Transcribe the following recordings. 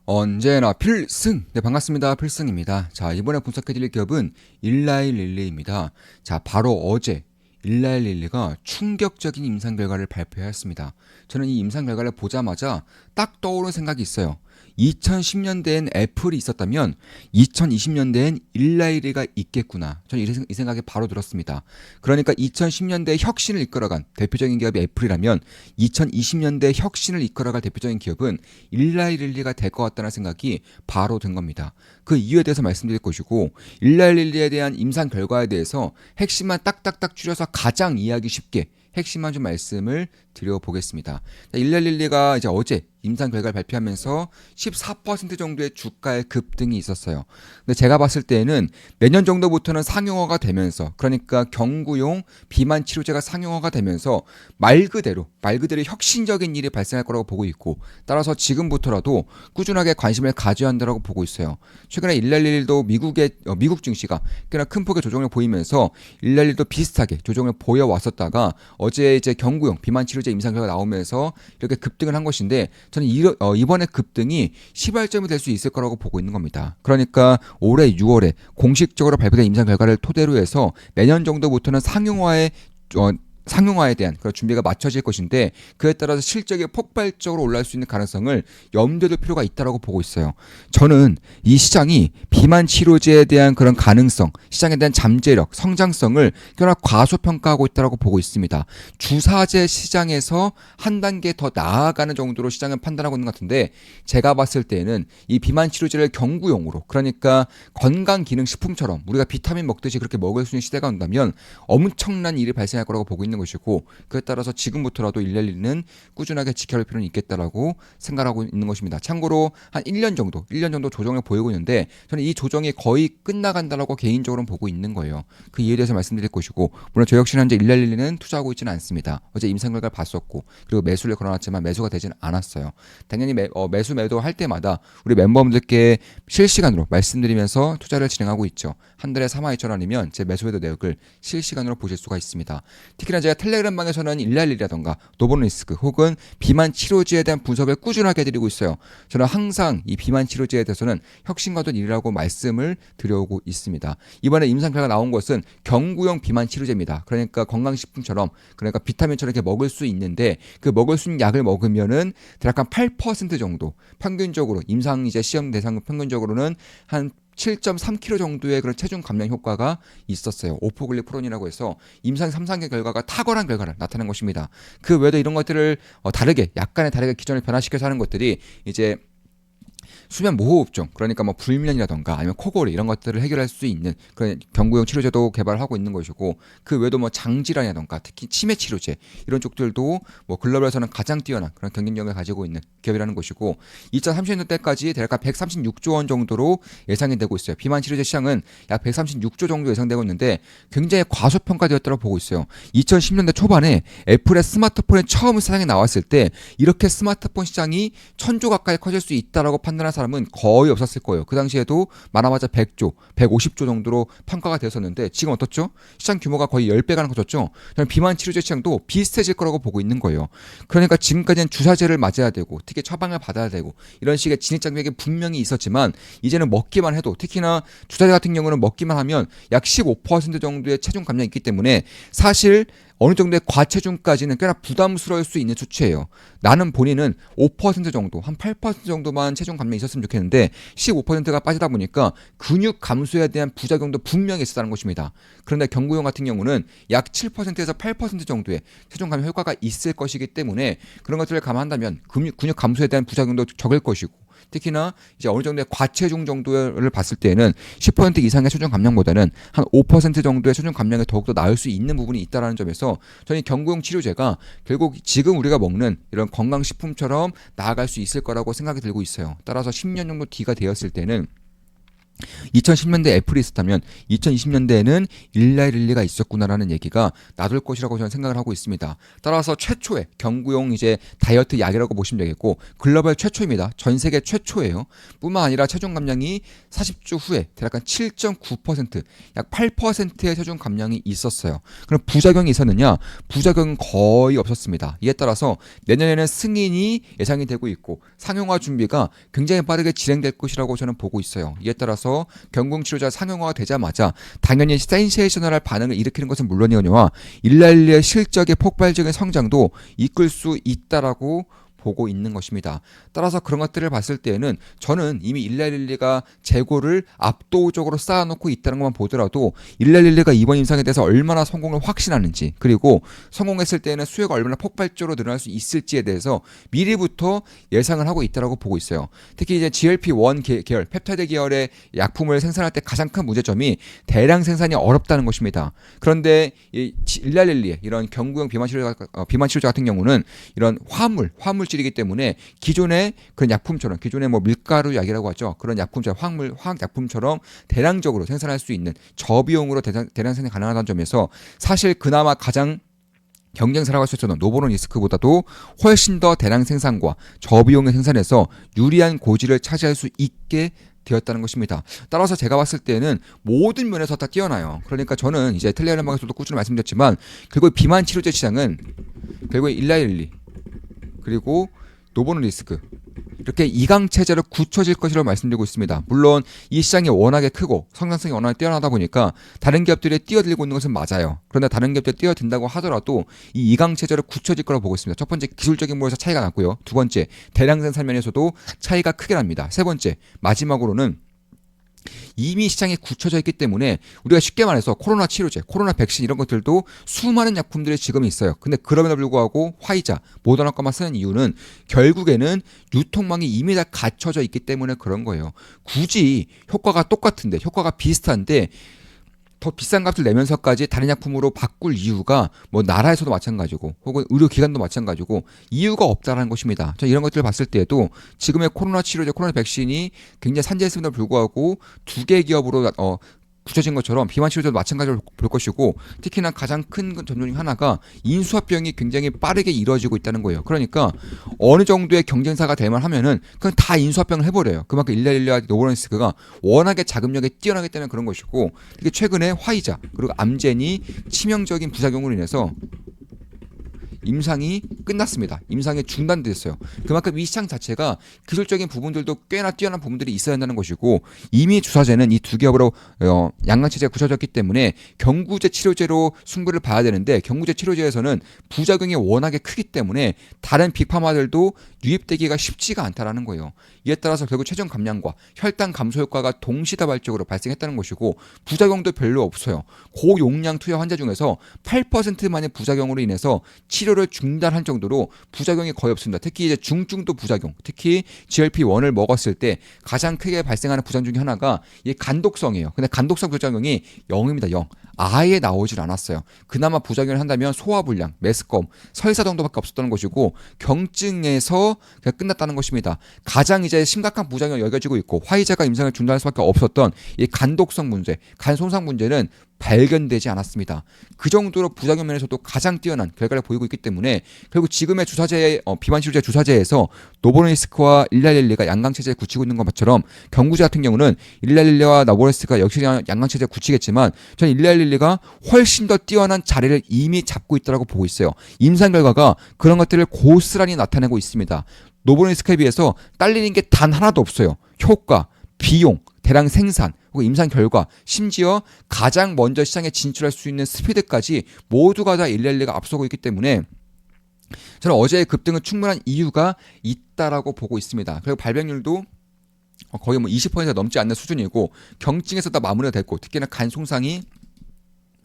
언제나 필승! 네, 반갑습니다. 필승입니다. 자, 이번에 분석해드릴 기업은 일라이릴리입니다. 자, 바로 어제 일라이릴리가 충격적인 임상 결과를 발표했습니다. 저는 이 임상 결과를 보자마자 딱 떠오르는 생각이 있어요. 2010년대엔 애플이 있었다면 2020년대엔 일라이릴리가 있겠구나. 저는 이 생각이 바로 들었습니다. 그러니까 2010년대 혁신을 이끌어간 대표적인 기업이 애플이라면 2020년대 혁신을 이끌어갈 대표적인 기업은 일라이릴리가 될 것 같다는 생각이 바로 든 겁니다. 그 이유에 대해서 말씀드릴 것이고 일라이릴리에 대한 임상 결과에 대해서 핵심만 딱딱딱 줄여서 가장 이해하기 쉽게 핵심만 좀 말씀을 드려보겠습니다. 일라이릴리가 이제 어제 임상 결과를 발표하면서 14% 정도의 주가의 급등이 있었어요. 근데 제가 봤을 때에는 내년 정도부터는 상용화가 되면서, 그러니까 경구용 비만 치료제가 상용화가 되면서 말 그대로 혁신적인 일이 발생할 거라고 보고 있고, 따라서 지금부터라도 꾸준하게 관심을 가져야 한다고 보고 있어요. 최근에 일라릴도 미국 증시가 꽤나 큰 폭의 조정을 보이면서 일라릴도 비슷하게 조정을 보여왔었다가 어제 이제 경구용 비만 치료제 임상 결과가 나오면서 이렇게 급등을 한 것인데, 저는 이번에 급등이 시발점이 될 수 있을 거라고 보고 있는 겁니다. 그러니까 올해 6월에 공식적으로 발표된 임상 결과를 토대로 해서 내년 정도부터는 상용화에 대한 그런 준비가 맞춰질 것인데, 그에 따라서 실적이 폭발적으로 올라갈 수 있는 가능성을 염두에 둘 필요가 있다고 보고 있어요. 저는 이 시장이 비만 치료제에 대한 그런 가능성, 시장에 대한 잠재력, 성장성을 꽤나 과소평가하고 있다고 보고 있습니다. 주사제 시장에서 한 단계 더 나아가는 정도로 시장을 판단하고 있는 것 같은데, 제가 봤을 때는 이 비만 치료제를 경구용으로, 그러니까 건강기능식품처럼 우리가 비타민 먹듯이 그렇게 먹을 수 있는 시대가 온다면 엄청난 일이 발생할 거라고 보고 있는 것이고, 그에 따라서 지금부터라도 일라릴리는 꾸준하게 지켜볼 필요는 있겠다라고 생각하고 있는 것입니다. 참고로 한 1년 정도 조정을 보이고 있는데, 저는 이 조정이 거의 끝나간다라고 개인적으로는 보고 있는 거예요. 그 이유에 대해서 말씀드릴 것이고, 물론 저 역시 현재 일라릴리는 투자하고 있지는 않습니다. 어제 임상 결과를 봤었고, 그리고 매수를 걸어놨지만 매수가 되지는 않았어요. 당연히 매수 매도할 때마다 우리 멤버분들께 실시간으로 말씀드리면서 투자를 진행하고 있죠. 한 달에 42,000원이면 제 매수 매도 내역을 실시간으로 보실 수가 있습니다. 특히나 제가 텔레그램 방에서는 일라릴리라던가 노보노리스크 혹은 비만 치료제에 대한 분석을 꾸준하게 해드리고 있어요. 저는 항상 이 비만 치료제에 대해서는 혁신과도 일이라고 말씀을 드려오고 있습니다. 이번에 임상 결과가 나온 것은 경구용 비만 치료제입니다. 그러니까 건강식품처럼, 그러니까 비타민처럼 이렇게 먹을 수 있는데, 그 먹을 수 있는 약을 먹으면은 대략 한 8% 정도 평균적으로 임상 이제 시험 대상 평균적으로는 한 7.3kg 정도의 그런 체중 감량 효과가 있었어요. 오포글리프론이라고 해서 임상 3단계 결과가 탁월한 결과를 나타낸 것입니다. 그 외에도 이런 것들을 약간의 다르게 기존을 변화시켜서 하는 것들이 이제 수면 모호흡증, 그러니까 뭐 불면이라던가 아니면 코골이 이런 것들을 해결할 수 있는 그런 경구용 치료제도 개발하고 있는 것이고, 그 외에도 뭐 장질환이라던가 특히 치매 치료제 이런 쪽들도 뭐 글로벌에서는 가장 뛰어난 그런 경쟁력을 가지고 있는 기업이라는 것이고, 2030년대까지 대략 136조 원 정도로 예상이 되고 있어요. 비만 치료제 시장은 약 136조 정도 예상되고 있는데 굉장히 과소평가되었다고 보고 있어요. 2010년대 초반에 애플의 스마트폰이 처음 세상에 나왔을 때 이렇게 스마트폰 시장이 1000조 가까이 커질 수 있다라고 판단한 사람은 거의 없었을 거예요. 그 당시에도 많아봤자 100조, 150조 정도로 평가가 되었었는데, 지금 어떻죠? 시장 규모가 거의 10배가 커졌죠. 저는 비만 치료제 시장도 비슷해질 거라고 보고 있는 거예요. 그러니까 지금까지는 주사제를 맞아야 되고 특히 처방을 받아야 되고 이런 식의 진입장벽이 분명히 있었지만, 이제는 먹기만 해도, 특히나 주사제 같은 경우는 먹기만 하면 약 15% 정도의 체중 감량이 있기 때문에 사실 어느 정도의 과체중까지는 꽤나 부담스러울 수 있는 수치예요. 나는 본인은 5% 정도, 한 8% 정도만 체중 감량이 있었으면 좋겠는데 15%가 빠지다 보니까 근육 감소에 대한 부작용도 분명히 있었다는 것입니다. 그런데 경구용 같은 경우는 약 7%에서 8% 정도의 체중 감량 효과가 있을 것이기 때문에 그런 것들을 감안한다면 근육 감소에 대한 부작용도 적을 것이고, 특히나 이제 어느 정도의 과체중 정도를 봤을 때는 10% 이상의 체중 감량보다는 한 5% 정도의 체중 감량이 더욱더 나을 수 있는 부분이 있다는 점에서 저는 경구용 치료제가 결국 지금 우리가 먹는 이런 건강식품처럼 나아갈 수 있을 거라고 생각이 들고 있어요. 따라서 10년 정도 뒤가 되었을 때는 2010년대 애플이 있었다면 2020년대에는 일라일리가 있었구나라는 얘기가 나돌 것이라고 저는 생각을 하고 있습니다. 따라서 최초의 경구용 이제 다이어트 약이라고 보시면 되겠고 글로벌 최초입니다. 전 세계 최초예요. 뿐만 아니라 체중 감량이 40주 후에 대략 한 7.9%, 약 8%의 체중 감량이 있었어요. 그럼 부작용이 있었느냐? 부작용은 거의 없었습니다. 이에 따라서 내년에는 승인이 예상이 되고 있고 상용화 준비가 굉장히 빠르게 진행될 것이라고 저는 보고 있어요. 이에 따라서 경궁 치료자 상용화가 되자마자 당연히 센세이셔널할 반응을 일으키는 것은 물론이거니와 일라일리의 실적의 폭발적인 성장도 이끌 수 있다라고 보고 있는 것입니다. 따라서 그런 것들을 봤을 때에는 저는 이미 일라일리가 재고를 압도적으로 쌓아놓고 있다는 것만 보더라도 일라일리가 이번 임상에 대해서 얼마나 성공을 확신하는지 그리고 성공했을 때는 수요가 얼마나 폭발적으로 늘어날 수 있을지에 대해서 미리부터 예상을 하고 있다고 보고 있어요. 특히 이제 GLP-1 계열, 펩타이드 계열의 약품을 생산할 때 가장 큰 문제점이 대량 생산이 어렵다는 것입니다. 그런데 이 일라일리의 이런 경구용 비만 치료자 같은 경우는 이런 화물질이기 때문에 기존의 그런 약품처럼 기존의 뭐 밀가루 약이라고 하죠. 그런 약품처럼 화학 약품처럼 대량적으로 생산할 수 있는 저비용으로 대량 생산이 가능하다는 점에서 사실 그나마 가장 경쟁사라고 할 수 있었던 노보노디스크보다도 훨씬 더 대량 생산과 저비용의 생산에서 유리한 고지를 차지할 수 있게 되었다는 것입니다. 따라서 제가 봤을 때는 모든 면에서 다 뛰어나요. 그러니까 저는 이제 텔레그램방에서도 꾸준히 말씀드렸지만 결국 비만 치료제 시장은 결국 일라일리 그리고 노보노디스크 이렇게 이강 체제로 굳혀질 것이라고 말씀드리고 있습니다. 물론 이 시장이 워낙에 크고 성장성이 워낙에 뛰어나다 보니까 다른 기업들이 뛰어들고 있는 것은 맞아요. 그러나 다른 기업들이 뛰어든다고 하더라도 이 이강 체제로 굳혀질 거라고 보고 있습니다. 첫 번째 기술적인 면에서 차이가 났고요. 두 번째 대량 생산 면에서도 차이가 크게 납니다. 세 번째 마지막으로는 이미 시장에 굳혀져 있기 때문에 우리가 쉽게 말해서 코로나 치료제, 코로나 백신 이런 것들도 수많은 약품들이 지금 있어요. 근데 그럼에도 불구하고 화이자, 모더나 것만 쓰는 이유는 결국에는 유통망이 이미 다 갖춰져 있기 때문에 그런 거예요. 굳이 효과가 똑같은데, 효과가 비슷한데 더 비싼 값을 내면서까지 다른 약품으로 바꿀 이유가 뭐 나라에서도 마찬가지고 혹은 의료기관도 마찬가지고 이유가 없다라는 것입니다. 저 이런 것들을 봤을 때에도 지금의 코로나 치료제, 코로나 백신이 굉장히 산재했음에도 불구하고 두 개 기업으로 굳혀진 것처럼 비만 치료제도 마찬가지로 볼 것이고 특히나 가장 큰 점중 중 하나가 인수합병이 굉장히 빠르게 이루어지고 있다는 거예요. 그러니까 어느 정도의 경쟁사가 될 만하면은 그냥 다 인수합병을 해버려요. 그만큼 일라일리와 노보노디스크가 워낙에 자금력이 뛰어나기 때문에 그런 것이고 이게 최근에 화이자 그리고 암젠이 치명적인 부작용으로 인해서 임상이 끝났습니다. 임상이 중단됐어요. 그만큼 이 시장 자체가 기술적인 부분들도 꽤나 뛰어난 부분들이 있어야 한다는 것이고 이미 주사제는 이 두 기업으로 양강체제가 굳혀졌기 때문에 경구제 치료제로 승부를 봐야 되는데 경구제 치료제에서는 부작용이 워낙에 크기 때문에 다른 빅파마들도 유입되기가 쉽지가 않다라는 거예요. 이에 따라서 결국 체중 감량과 혈당 감소 효과가 동시다발적으로 발생했다는 것이고 부작용도 별로 없어요. 고용량 투여 환자 중에서 8%만의 부작용으로 인해서 치료를 중단할 정도로 부작용이 거의 없습니다. 특히 이제 중증도 부작용, 특히 GLP-1을 먹었을 때 가장 크게 발생하는 부작용 중에 하나가 이 간독성이에요. 근데 간독성 부작용이 0입니다. 0. 아예 나오질 않았어요. 그나마 부작용을 한다면 소화불량, 메스꺼움, 설사 정도밖에 없었다는 것이고 경증에서 그냥 끝났다는 것입니다. 가장 이제 심각한 부작용이 여겨지고 있고 화이자가 임상을 중단할 수밖에 없었던 이 간독성 문제, 간 손상 문제는 발견되지 않았습니다. 그 정도로 부작용 면에서도 가장 뛰어난 결과를 보이고 있기 때문에 결국 지금의 주사제 비만 치료제 주사제에서 노보노디스크와 일라일리가 양강체제에 굳히고 있는 것처럼 경구제 같은 경우는 일라일리와 노보노디스크가 역시 양강체제에 굳히겠지만 저는 일라일리가 훨씬 더 뛰어난 자리를 이미 잡고 있다고 보고 있어요. 임상 결과가 그런 것들을 고스란히 나타내고 있습니다. 노보노디스크에 비해서 딸리는 게 단 하나도 없어요. 효과, 비용, 대량 생산, 혹은 임상 결과, 심지어 가장 먼저 시장에 진출할 수 있는 스피드까지 모두가 다 일라일리가 앞서고 있기 때문에 저는 어제의 급등은 충분한 이유가 있다라고 보고 있습니다. 그리고 발병률도 거의 뭐 20% 넘지 않는 수준이고 경증에서 다 마무리가 됐고 특히나 간 손상이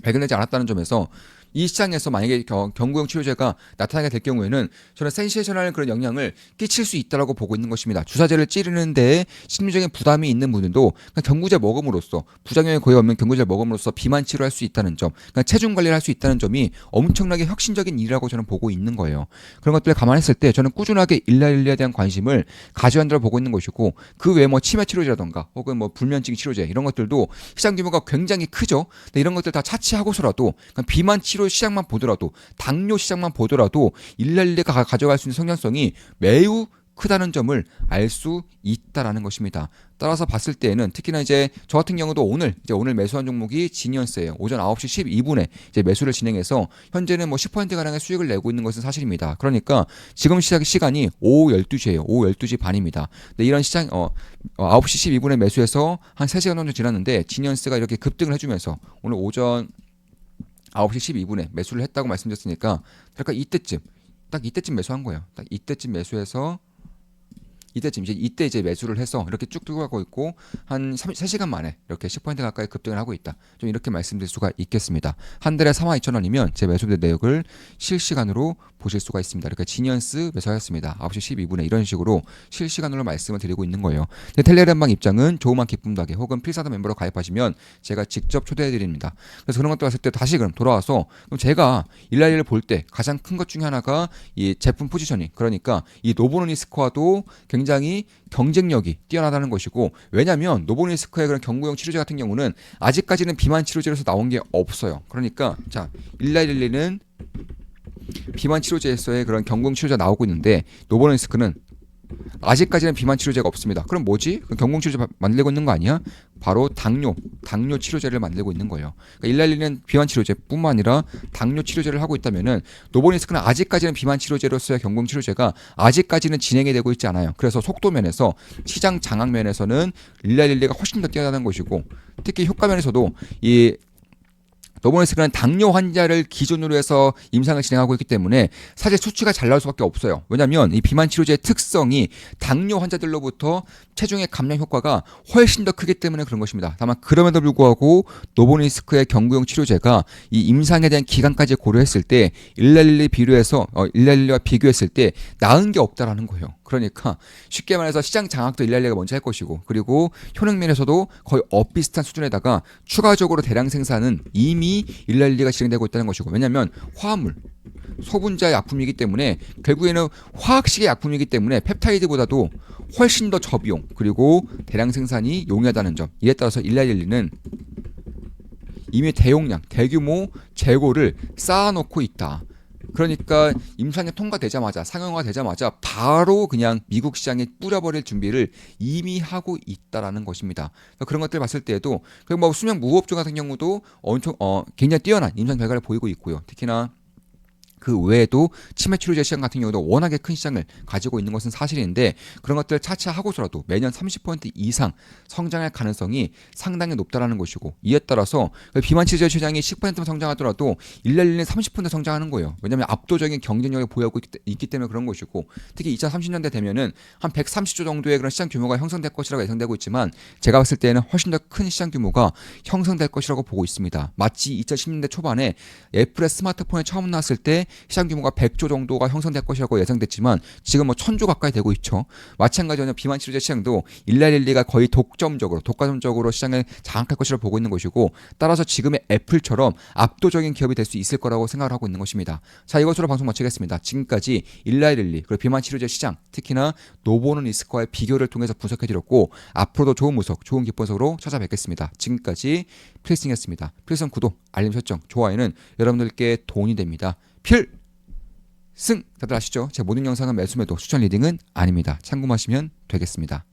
발견되지 않았다는 점에서 이 시장에서 만약에 경구용 치료제가 나타나게 될 경우에는 저는 센세이션할 그런 영향을 끼칠 수 있다라고 보고 있는 것입니다. 주사제를 찌르는데 심리적인 부담이 있는 분들도 그냥 경구제 먹음으로써 부작용이 거의 없는 경구제를 먹음으로써 비만 치료할 수 있다는 점, 그러니까 체중 관리를 할 수 있다는 점이 엄청나게 혁신적인 일이라고 저는 보고 있는 거예요. 그런 것들을 감안했을 때 저는 꾸준하게 일라일리에 대한 관심을 가져야 한다고 보고 있는 것이고 그 외에 뭐 치매 치료제라던가 혹은 뭐 불면증 치료제 이런 것들도 시장 규모가 굉장히 크죠. 근데 이런 것들 다 차치하고서라도 비만 치료 시장만 보더라도 당뇨 시장만 보더라도 일라일리가 가져갈 수 있는 성장성이 매우 크다는 점을 알 수 있다라는 것입니다. 따라서 봤을 때에는 특히나 이제 저 같은 경우도 오늘 매수한 종목이 지니언스예요. 오전 9시 12분에 이제 매수를 진행해서 현재는 뭐 10% 가량의 수익을 내고 있는 것은 사실입니다. 그러니까 지금 시간이 오후 12시예요. 오후 12시 반입니다. 근데 이런 시장 9시 12분에 매수해서 한 3시간 정도 지났는데 지니언스가 이렇게 급등을 해주면서 오늘 오전 9시 12분에 매수를 했다고 말씀드렸으니까 그러니까 이때쯤 매수한 거예요. 딱 이때쯤 매수해서 이때 이제 매수를 해서 이렇게 쭉 들고 가고 있고 한 3시간 만에 이렇게 10% 가까이 급등을 하고 있다. 좀 이렇게 말씀드릴 수가 있겠습니다. 한 달에 42,000원이면 제 매수 내역을 실시간으로 보실 수가 있습니다. 그러니까 지니언스 매수하였습니다. 9시 12분에 이런 식으로 실시간으로 말씀을 드리고 있는 거예요. 근데 텔레그램방 입장은 조그만 기쁨도 하게 혹은 필사도 멤버로 가입하시면 제가 직접 초대해 드립니다. 그래서 그런 것들 봤을 때 다시 그럼 돌아와서 그럼 제가 일라이를 볼 때 가장 큰 것 중에 하나가 이 제품 포지셔닝, 그러니까 이 노보노니스크와도 굉장히 경쟁력이 뛰어나다는 것이고, 왜냐하면 노보노니스크의 그런 경구용 치료제 같은 경우는 아직까지는 비만 치료제로서 나온 게 없어요. 그러니까 자 일라일리는 비만 치료제에서의 그런 경구용 치료제가 나오고 있는데 노보노니스크는 아직까지는 비만 치료제가 없습니다. 그럼 뭐지? 경구용 치료제 만들고 있는 거 아니야? 바로 당뇨 치료제를 만들고 있는 거예요. 그러니까 일라일리는 비만 치료제뿐만 아니라 당뇨 치료제를 하고 있다면은 노보니스크는 아직까지는 비만 치료제로서의 경구용 치료제가 아직까지는 진행이 되고 있지 않아요. 그래서 속도 면에서 시장 장악 면에서는 일라일리가 훨씬 더 뛰어나는 것이고, 특히 효과 면에서도 이 노보니스크는 당뇨 환자를 기준으로 해서 임상을 진행하고 있기 때문에 사실 수치가 잘 나올 수밖에 없어요. 왜냐하면 이 비만 치료제의 특성이 당뇨 환자들로부터 체중의 감량 효과가 훨씬 더 크기 때문에 그런 것입니다. 다만 그럼에도 불구하고 노보니스크의 경구용 치료제가 이 임상에 대한 기간까지 고려했을 때 일라일리와 비교했을 때 나은 게 없다라는 거예요. 그러니까 쉽게 말해서 시장 장악도 일라일리가 먼저 할 것이고, 그리고 효능 면에서도 거의 비슷한 수준에다가 추가적으로 대량 생산은 이미 일라일리가 진행되고 있다는 것이고, 왜냐하면 화합물 소분자의 약품이기 때문에 결국에는 화학식의 약품이기 때문에 펩타이드보다도 훨씬 더 저비용 그리고 대량 생산이 용이하다는 점, 이에 따라서 일라일리는 이미 대용량 대규모 재고를 쌓아놓고 있다. 그러니까 임상이 통과되자마자 상용화되자마자 바로 그냥 미국 시장에 뿌려버릴 준비를 이미 하고 있다라는 것입니다. 그런 것들 봤을 때에도 뭐 수명 무호흡증 같은 경우도 엄청 굉장히 뛰어난 임상 결과를 보이고 있고요. 특히나 그 외에도 치매 치료제 시장 같은 경우도 워낙에 큰 시장을 가지고 있는 것은 사실인데, 그런 것들을 차치하고서라도 매년 30% 이상 성장할 가능성이 상당히 높다라는 것이고, 이에 따라서 비만 치료제 시장이 10%만 성장하더라도 일라일리는 30% 성장하는 거예요. 왜냐하면 압도적인 경쟁력을 보유하고 있기 때문에 그런 것이고, 특히 2030년대 되면은 한 130조 정도의 그런 시장 규모가 형성될 것이라고 예상되고 있지만, 제가 봤을 때는 훨씬 더 큰 시장 규모가 형성될 것이라고 보고 있습니다. 마치 2010년대 초반에 애플의 스마트폰이 처음 나왔을 때 시장 규모가 100조 정도가 형성될 것이라고 예상됐지만 지금 뭐 1000조 가까이 되고 있죠. 마찬가지로 비만 치료제 시장도 일라일리가 거의 독과점적으로 시장을 장악할 것이라고 보고 있는 것이고, 따라서 지금의 애플처럼 압도적인 기업이 될 수 있을 거라고 생각을 하고 있는 것입니다. 자, 이것으로 방송 마치겠습니다. 지금까지 일라일리 그리고 비만 치료제 시장, 특히나 노보노니스크와의 비교를 통해서 분석해드렸고, 앞으로도 좋은 분석, 좋은 기본석으로 찾아뵙겠습니다. 지금까지 필승이었습니다. 필승 구독, 알림 설정, 좋아요는 여러분들께 돈이 됩니다. 필승! 다들 아시죠? 제 모든 영상은 매수 매도 추천 리딩은 아닙니다. 참고하시면 되겠습니다.